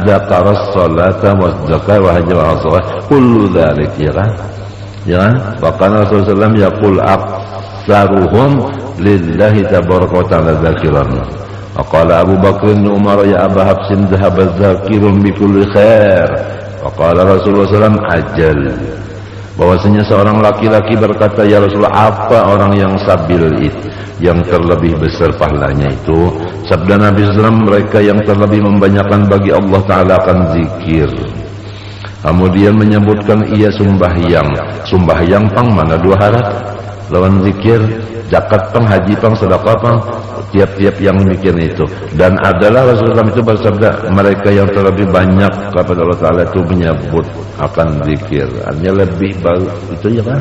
dzakara as-salata wa az-zakata wa hajja wa as-salat. Kullu dzalik ya kan? Ya kan? Bahkan Rasulullah yaqul aktsaruhum lillahi tabaraka ta'ala dzikran. Faqala Abu Bakr bin Umar ya Aba Habsin dhahaba dzakirun bi kulli khair. Faqala Rasulullah SAW ajal. Bahwasanya seorang laki-laki berkata, ya Rasulullah, apa orang yang sabil itu yang terlebih besar pahalanya itu? Sabda Nabi SAW, mereka yang terlebih membanyakkan bagi Allah Ta'ala akan zikir. Kemudian menyebutkan ia sumbahyang pang mana dua harat lawan zikir, zakat pang, haji pang, sedekah pang, tiap-tiap yang bikin itu. Dan adalah Rasulullah itu bersabda, mereka yang terlebih banyak kepada Allah Ta'ala itu menyebut akan zikir. Artinya lebih bagus itu ya kan.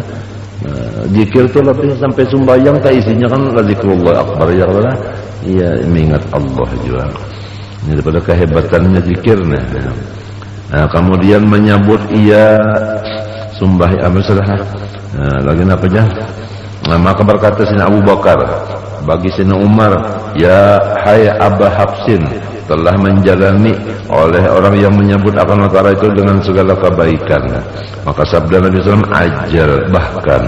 Zikir itu lebih sampai sumbayang tak isinya kan zikrullah akbar ya Allah. Iya, mengingat Allah juga. Ini daripada kehebatannya zikirnya. Nah, kemudian menyebut ia sumbahyang salah. Lagi apa aja? Nah, maka berkata Sayyidina Abu Bakar bagi Sayyidina Umar, ya hai Aba Habsin, telah menjalani oleh orang yang menyebut akan Allah Ta'ala itu dengan segala kebaikan. Maka sabda Nabi SAW ajal, bahkan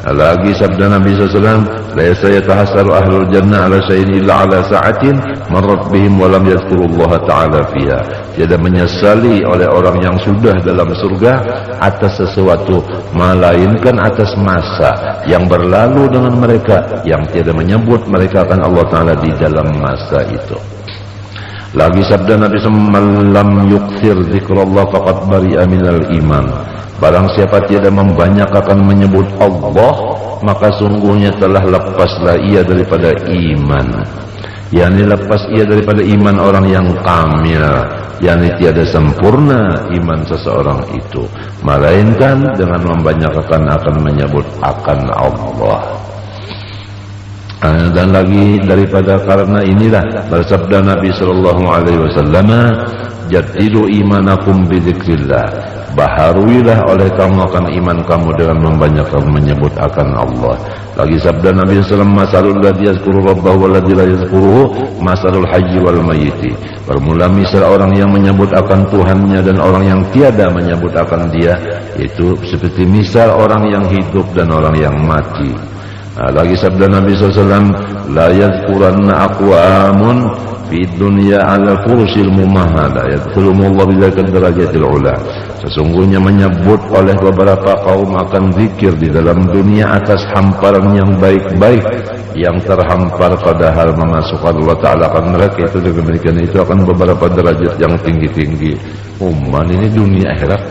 lagi sabda Nabi SAW, laisa yatahassaru ahlul jannah ala syai'in illa ala sa'atin marrat bihim wa lam yadhkurullaha ta'ala fiha. Tiada menyesali oleh orang yang sudah dalam surga atas sesuatu, melainkan atas masa yang berlalu dengan mereka yang tiada menyebut mereka akan Allah Ta'ala di dalam masa itu. Lagi sabda Nabi SAW, man lam yukthir zikrullah faqad bari'a minal iman. Barang siapa tiada membanyak menyebut Allah, maka sungguhnya telah lepaslah ia daripada iman. yakni lepas ia daripada iman orang yang kamil, yakni tiada sempurna iman seseorang itu, melainkan dengan membanyakkan akan menyebut akan Allah. Dan lagi daripada karena inilah bersabda Nabi sallallahu alaihi wasallam, jadidu imanakum bidzikrillah, baharuilah oleh kamu akan iman kamu dengan membanyakkan menyebut akan Allah. Lagi sabda Nabi sallallahu alaihi wasallam, masalul ladzi yazkuru rabbahu wal ladzi la yazkuruhu masalul hayyi wal mayyiti. Bermula misal orang yang menyebut akan Tuhannya dan orang yang tiada menyebut akan Dia, itu seperti misal orang yang hidup dan orang yang mati. Lagi sabda Nabi SAW, la yadhkuranna aqwamun fi dunya ala furusil mumahada yadkhulumullahu bidzakal darajatil ula. Sesungguhnya menyebut oleh beberapa kaum akan zikir di dalam dunia atas hamparan yang baik-baik, yang terhampar padahal memasukkan Allah Ta'ala akan mereka itu demikian, itu akan beberapa derajat yang tinggi-tinggi. Ini dunia akhirat.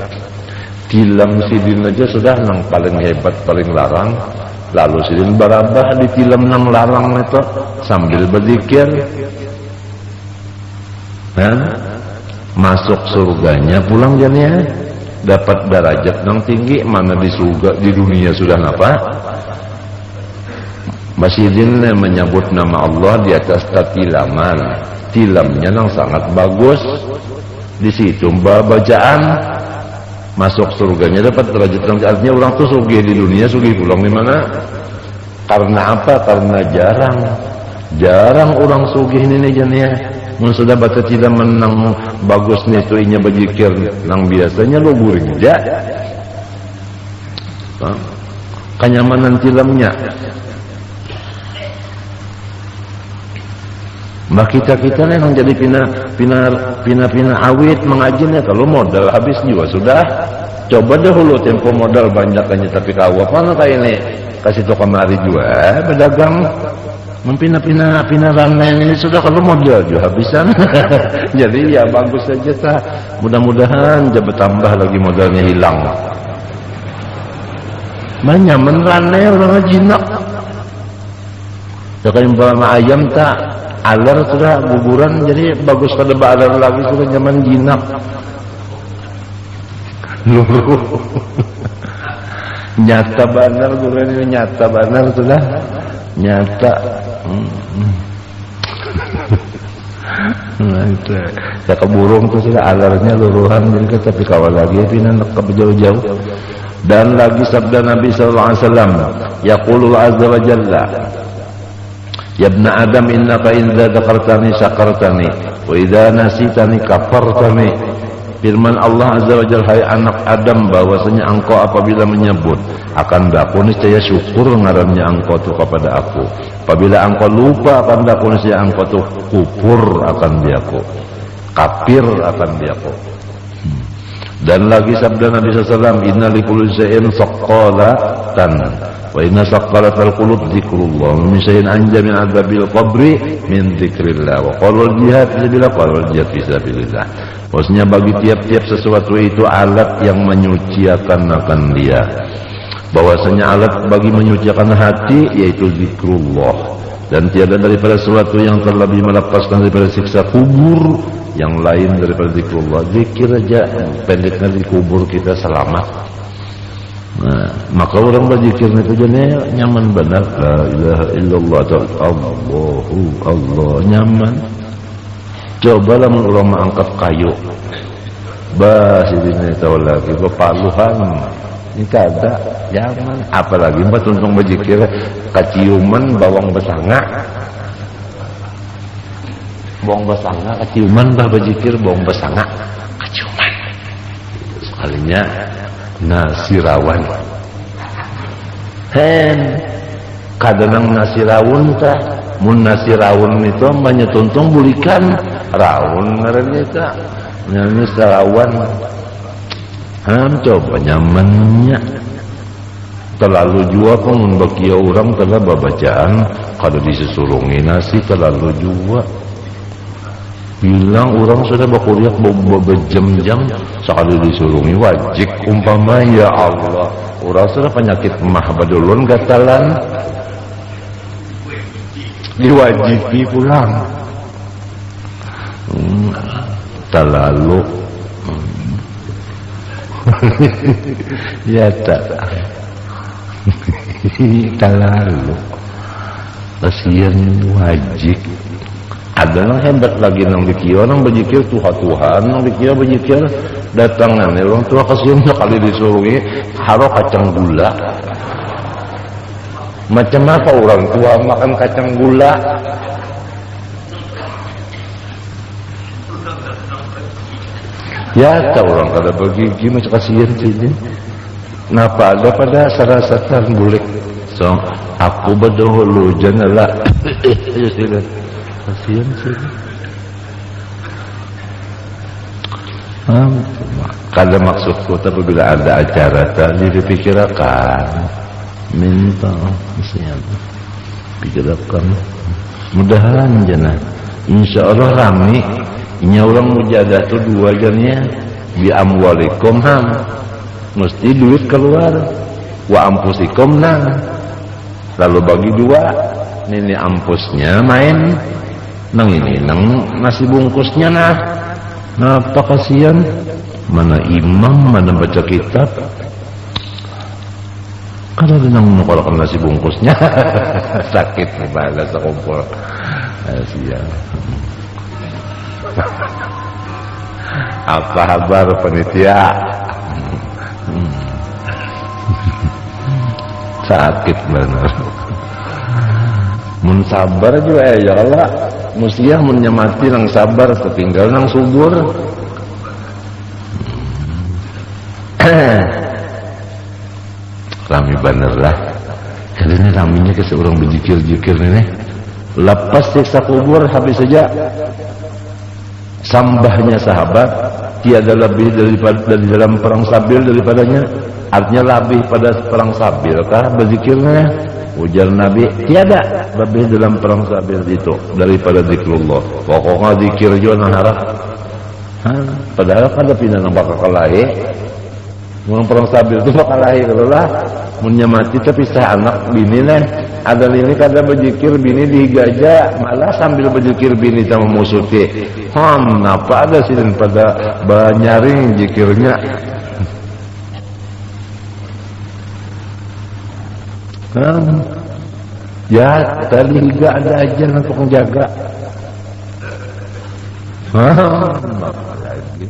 Tilam sidin aja sudah nang paling hebat, paling larang. Lalu sidin barabah ditilam nang larang itu sambil berzikir, masuk surganya pulang jadinya dapat derajat yang tinggi. Mana di surga di dunia sudah apa? Masidin menyebut nama Allah di atas tilaman, tilamnya yang sangat bagus. Di situ bacaan masuk surganya dapat derajat yang artinya orang tuh sugih di dunia, sugih pulang di mana? Karena apa? Karena jarang orang sugih ini jadinya. Mun sudah baca tidak menang bagus nih tu inya berzikir nang biasanya lo guring aja. Kenyamanan tilamnya. Mbak kita nih yang jadi pina awit mengajinya, kalau modal habis juga sudah. Coba dahulu tempo modal banyak aja tapi kawat mana kayak ini kasih toko kemari juga pedagang mempina-pina ranai ini sudah, kalau modal juga habisan. Jadi ya bagus saja ta. Mudah-mudahan jangan bertambah lagi modalnya hilang. Banyak menranai orang jinak. Jangan bawa ayam tak alar sudah guguran, jadi bagus pada alar lagi sudah zaman jinak. Nyata benar guguran ini, nyata benar sudah nyata. Nah itu ya keburung tuh sudah alarnya luruhan, jadi tapi kawal lagi pindah ke jauh-jauh. Dan lagi sabda Nabi sallallahu alaihi wasallam, yaqulu azza wa jalla, ya ibna Adam innaka idza dzakartani syakartani wa idza nasitani kafartani. Firman Allah azza wa jalla, hai anak Adam, bahwasanya engkau apabila menyebut akan aku niscaya syukur ngarannya engkau tu kepada aku. Apabila engkau lupa akan aku niscaya engkau tu kufur akan diaku, kafir akan diaku. Dan lagi sabda Nabi SAW, inna likulli syai'in saqqalatan wa inna saqqalatal qulub zikrullah min syai'in anja min adzabil qabri min zikrillah wa qalul jihad fi sabilillah. Maksudnya bagi tiap-tiap sesuatu itu alat yang menyucikan akan dia. Bahwasanya alat bagi menyucikan hati yaitu zikrullah, dan tiada daripada sesuatu yang terlebih melepaskan daripada siksa kubur yang lain daripada zikrullah. Zikir aja pendeknya di kubur kita selamat. Nah, maka orang berzikir itu jadinya nyaman benar. La ilaha illallah Allahu Allah, nyaman. Cobalah orang mengangkat kayu, ini tahu lagi paluhan ini kada nyaman. Apalagi mbak tuntung berzikir kaciuman bawang besanga. bong basanga kaciuman bah bajikir bong basanga kaciuman sekalinya nasi rawon kadang nasi rawon tah mun nasi rawon itu banyak bulikan rawon ngarannya tah nyanyi rawon coba nyamannya terlalu jua pun bagi orang telah babacaan kalau disusurungi nasi terlalu jua bilang orang sudah berkuliah berjam-jam sekali disurungi wajib umpama ya Allah orang sudah penyakit mah badulun gatalan diwajibi pulang terlalu ya tak terlalu kasihan wajib ada yang hebat lagi nang dikira nang bejikir Tuhan nang dikira bejikir datang nanti orang tua kasihan sekali disuruhi haro kacang gula macam apa orang tua makan kacang gula ya tahu orang kada begigi macam kasihan sini napa ada pada sarasatan bulik so aku berdahulu janganlah kasihan sih kada maksudku tapi bila ada acara tadi dipikirkan minta kasihan pikirkan mudahan jana insyaallah rame nya orang mujadah tu dua jannya bi amwalikum mesti duit keluar wa ampusikum lalu bagi dua ini ampusnya main nang ini nang nasi bungkusnya apa kasihan mana imam mana baca kitab kalau nang menukar nasi bungkusnya sakit pada sekumpul kasihan apa kabar panitia sakit benar mun sabar juga ya Allah mustiah mun nyamati nang sabar ketinggal nang subur rami bener lah karena raminya ke seorang berzikir-zikir ini lepas siksa kubur habis saja sambahnya sahabat tiada lebih daripada dari dalam perang sabil daripadanya artinya lebih pada perang sabil kah berzikirnya ujar Nabi tiada lebih dalam perang sabil itu daripada zikrullah pokoknya zikir juga harap padahal kan ada pindah nampak kekalahi orang perang sabil itu kekalahi kalau lah menyamati tapi saya anak bini ada ini kada berzikir bini digaja malah sambil berzikir bini sama musuhnya apa ada sih pada banyaring zikirnya ya tadi juga ada aja untuk menjaga apa lagi